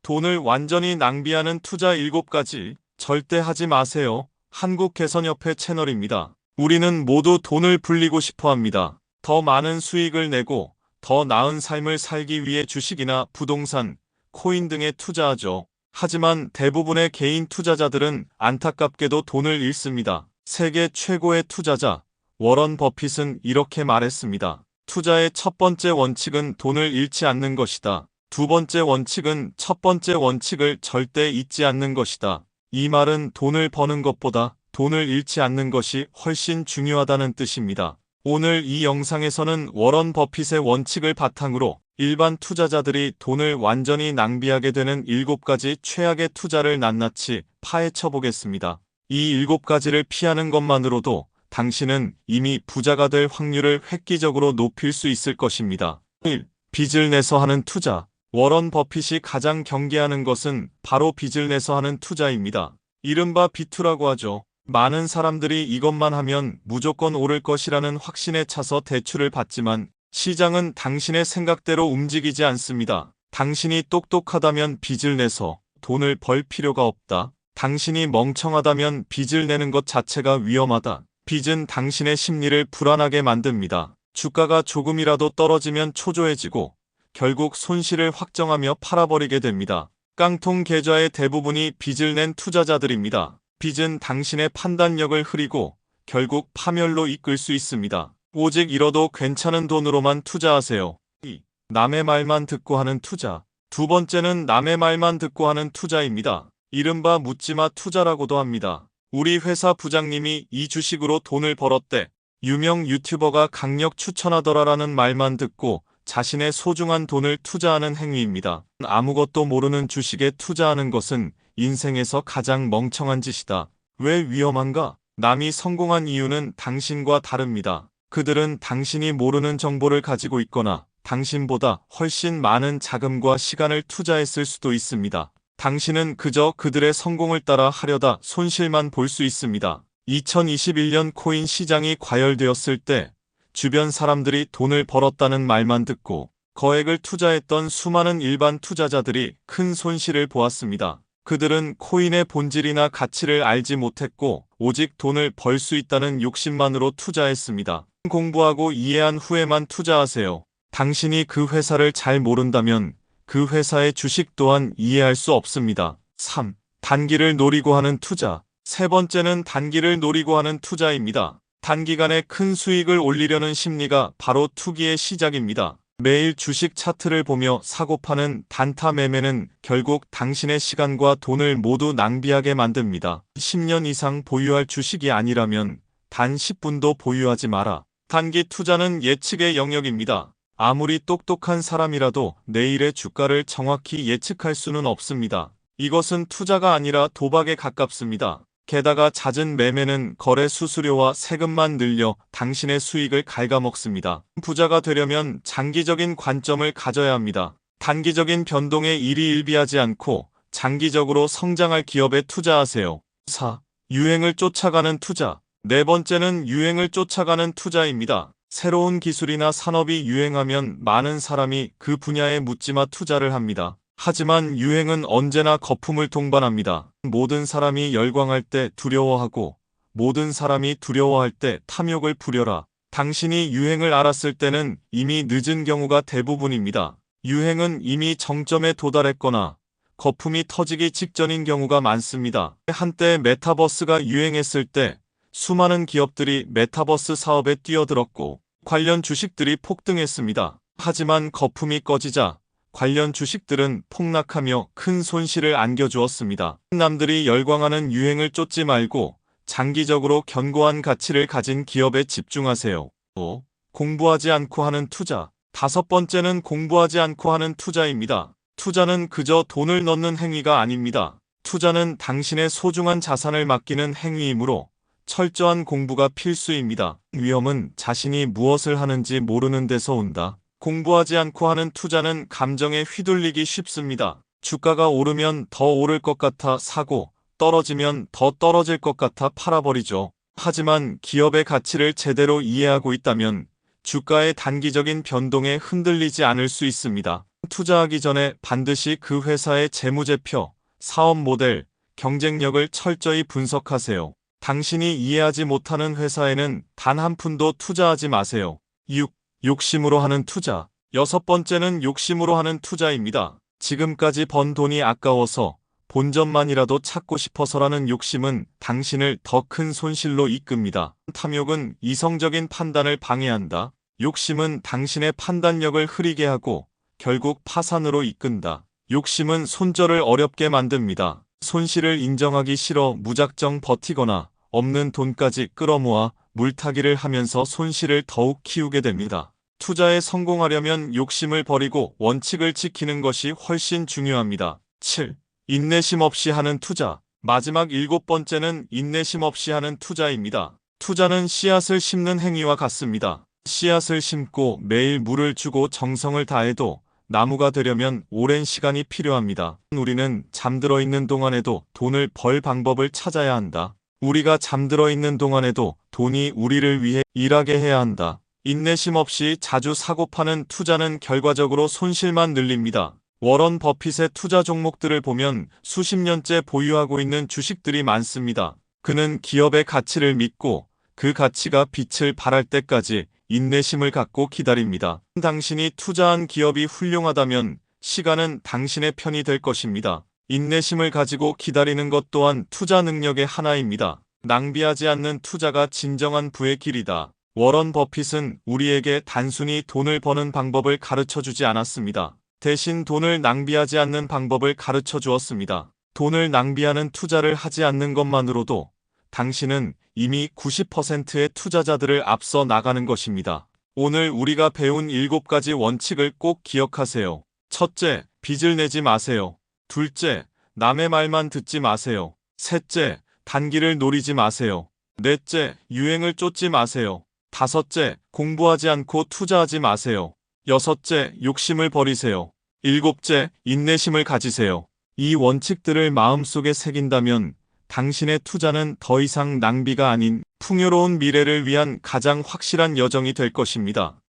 돈을 완전히 낭비하는 투자 7가지 절대 하지 마세요. 한국개선협회 채널입니다. 우리는 모두 돈을 불리고 싶어 합니다. 더 많은 수익을 내고 더 나은 삶을 살기 위해 주식이나 부동산, 코인 등에 투자하죠. 하지만 대부분의 개인 투자자들은 안타깝게도 돈을 잃습니다. 세계 최고의 투자자 워런 버핏은 이렇게 말했습니다. 투자의 첫 번째 원칙은 돈을 잃지 않는 것이다. 두 번째 원칙은 첫 번째 원칙을 절대 잊지 않는 것이다. 이 말은 돈을 버는 것보다 돈을 잃지 않는 것이 훨씬 중요하다는 뜻입니다. 오늘 이 영상에서는 워런 버핏의 원칙을 바탕으로 일반 투자자들이 돈을 완전히 낭비하게 되는 7가지 최악의 투자를 낱낱이 파헤쳐 보겠습니다. 이 7가지를 피하는 것만으로도 당신은 이미 부자가 될 확률을 획기적으로 높일 수 있을 것입니다. 1. 빚을 내서 하는 투자. 워런 버핏이 가장 경계하는 것은 바로 빚을 내서 하는 투자입니다. 이른바 비투라고 하죠. 많은 사람들이 이것만 하면 무조건 오를 것이라는 확신에 차서 대출을 받지만 시장은 당신의 생각대로 움직이지 않습니다. 당신이 똑똑하다면 빚을 내서 돈을 벌 필요가 없다. 당신이 멍청하다면 빚을 내는 것 자체가 위험하다. 빚은 당신의 심리를 불안하게 만듭니다. 주가가 조금이라도 떨어지면 초조해지고 결국 손실을 확정하며 팔아버리게 됩니다. 깡통 계좌의 대부분이 빚을 낸 투자자들입니다. 빚은 당신의 판단력을 흐리고 결국 파멸로 이끌 수 있습니다. 오직 잃어도 괜찮은 돈으로만 투자하세요. 2. 남의 말만 듣고 하는 투자. 두 번째는 남의 말만 듣고 하는 투자입니다. 이른바 묻지마 투자라고도 합니다. 우리 회사 부장님이 이 주식으로 돈을 벌었대. 유명 유튜버가 강력 추천하더라라는 말만 듣고 자신의 소중한 돈을 투자하는 행위입니다. 아무것도 모르는 주식에 투자하는 것은 인생에서 가장 멍청한 짓이다. 왜 위험한가? 남이 성공한 이유는 당신과 다릅니다. 그들은 당신이 모르는 정보를 가지고 있거나 당신보다 훨씬 많은 자금과 시간을 투자했을 수도 있습니다. 당신은 그저 그들의 성공을 따라 하려다 손실만 볼 수 있습니다. 2021년 코인 시장이 과열되었을 때 주변 사람들이 돈을 벌었다는 말만 듣고 거액을 투자했던 수많은 일반 투자자들이 큰 손실을 보았습니다. 그들은 코인의 본질이나 가치를 알지 못했고 오직 돈을 벌 수 있다는 욕심만으로 투자했습니다. 공부하고 이해한 후에만 투자하세요. 당신이 그 회사를 잘 모른다면 그 회사의 주식 또한 이해할 수 없습니다. 3. 단기를 노리고 하는 투자. 세 번째는 단기를 노리고 하는 투자입니다. 단기간에 큰 수익을 올리려는 심리가 바로 투기의 시작입니다. 매일 주식 차트를 보며 사고 파는 단타 매매는 결국 당신의 시간과 돈을 모두 낭비하게 만듭니다. 10년 이상 보유할 주식이 아니라면 단 10분도 보유하지 마라. 단기 투자는 예측의 영역입니다. 아무리 똑똑한 사람이라도 내일의 주가를 정확히 예측할 수는 없습니다. 이것은 투자가 아니라 도박에 가깝습니다. 게다가 잦은 매매는 거래 수수료와 세금만 늘려 당신의 수익을 갉아먹습니다. 부자가 되려면 장기적인 관점을 가져야 합니다. 단기적인 변동에 일희일비하지 않고 장기적으로 성장할 기업에 투자하세요. 4. 유행을 쫓아가는 투자. 네 번째는 유행을 쫓아가는 투자입니다. 새로운 기술이나 산업이 유행하면 많은 사람이 그 분야에 묻지마 투자를 합니다. 하지만 유행은 언제나 거품을 동반합니다. 모든 사람이 열광할 때 두려워하고 모든 사람이 두려워할 때 탐욕을 부려라. 당신이 유행을 알았을 때는 이미 늦은 경우가 대부분입니다. 유행은 이미 정점에 도달했거나 거품이 터지기 직전인 경우가 많습니다. 한때 메타버스가 유행했을 때 수많은 기업들이 메타버스 사업에 뛰어들었고 관련 주식들이 폭등했습니다. 하지만 거품이 꺼지자 관련 주식들은 폭락하며 큰 손실을 안겨주었습니다. 남들이 열광하는 유행을 쫓지 말고 장기적으로 견고한 가치를 가진 기업에 집중하세요. 5. 공부하지 않고 하는 투자. 다섯 번째는 공부하지 않고 하는 투자입니다. 투자는 그저 돈을 넣는 행위가 아닙니다. 투자는 당신의 소중한 자산을 맡기는 행위이므로 철저한 공부가 필수입니다. 위험은 자신이 무엇을 하는지 모르는 데서 온다. 공부하지 않고 하는 투자는 감정에 휘둘리기 쉽습니다. 주가가 오르면 더 오를 것 같아 사고, 떨어지면 더 떨어질 것 같아 팔아버리죠. 하지만 기업의 가치를 제대로 이해하고 있다면 주가의 단기적인 변동에 흔들리지 않을 수 있습니다. 투자하기 전에 반드시 그 회사의 재무제표, 사업 모델, 경쟁력을 철저히 분석하세요. 당신이 이해하지 못하는 회사에는 단 한 푼도 투자하지 마세요. 6. 욕심으로 하는 투자. 여섯 번째는 욕심으로 하는 투자입니다. 지금까지 번 돈이 아까워서 본전만이라도 찾고 싶어서라는 욕심은 당신을 더 큰 손실로 이끕니다. 탐욕은 이성적인 판단을 방해한다. 욕심은 당신의 판단력을 흐리게 하고 결국 파산으로 이끈다. 욕심은 손절을 어렵게 만듭니다. 손실을 인정하기 싫어 무작정 버티거나 없는 돈까지 끌어모아 물타기를 하면서 손실을 더욱 키우게 됩니다. 투자에 성공하려면 욕심을 버리고 원칙을 지키는 것이 훨씬 중요합니다. 7. 인내심 없이 하는 투자. 마지막 7번째는 인내심 없이 하는 투자입니다. 투자는 씨앗을 심는 행위와 같습니다. 씨앗을 심고 매일 물을 주고 정성을 다해도 나무가 되려면 오랜 시간이 필요합니다. 우리는 잠들어 있는 동안에도 돈을 벌 방법을 찾아야 한다. 우리가 잠들어 있는 동안에도 돈이 우리를 위해 일하게 해야 한다. 인내심 없이 자주 사고 파는 투자는 결과적으로 손실만 늘립니다. 워런 버핏의 투자 종목들을 보면 수십 년째 보유하고 있는 주식들이 많습니다. 그는 기업의 가치를 믿고 그 가치가 빛을 발할 때까지 인내심을 갖고 기다립니다. 당신이 투자한 기업이 훌륭하다면 시간은 당신의 편이 될 것입니다. 인내심을 가지고 기다리는 것 또한 투자 능력의 하나입니다. 낭비하지 않는 투자가 진정한 부의 길이다. 워런 버핏은 우리에게 단순히 돈을 버는 방법을 가르쳐 주지 않았습니다. 대신 돈을 낭비하지 않는 방법을 가르쳐 주었습니다. 돈을 낭비하는 투자를 하지 않는 것만으로도 당신은 이미 90%의 투자자들을 앞서 나가는 것입니다. 오늘 우리가 배운 7가지 원칙을 꼭 기억하세요. 첫째, 빚을 내지 마세요. 둘째, 남의 말만 듣지 마세요. 셋째, 단기를 노리지 마세요. 넷째, 유행을 쫓지 마세요. 다섯째, 공부하지 않고 투자하지 마세요. 여섯째, 욕심을 버리세요. 일곱째, 인내심을 가지세요. 이 원칙들을 마음속에 새긴다면 당신의 투자는 더 이상 낭비가 아닌 풍요로운 미래를 위한 가장 확실한 여정이 될 것입니다.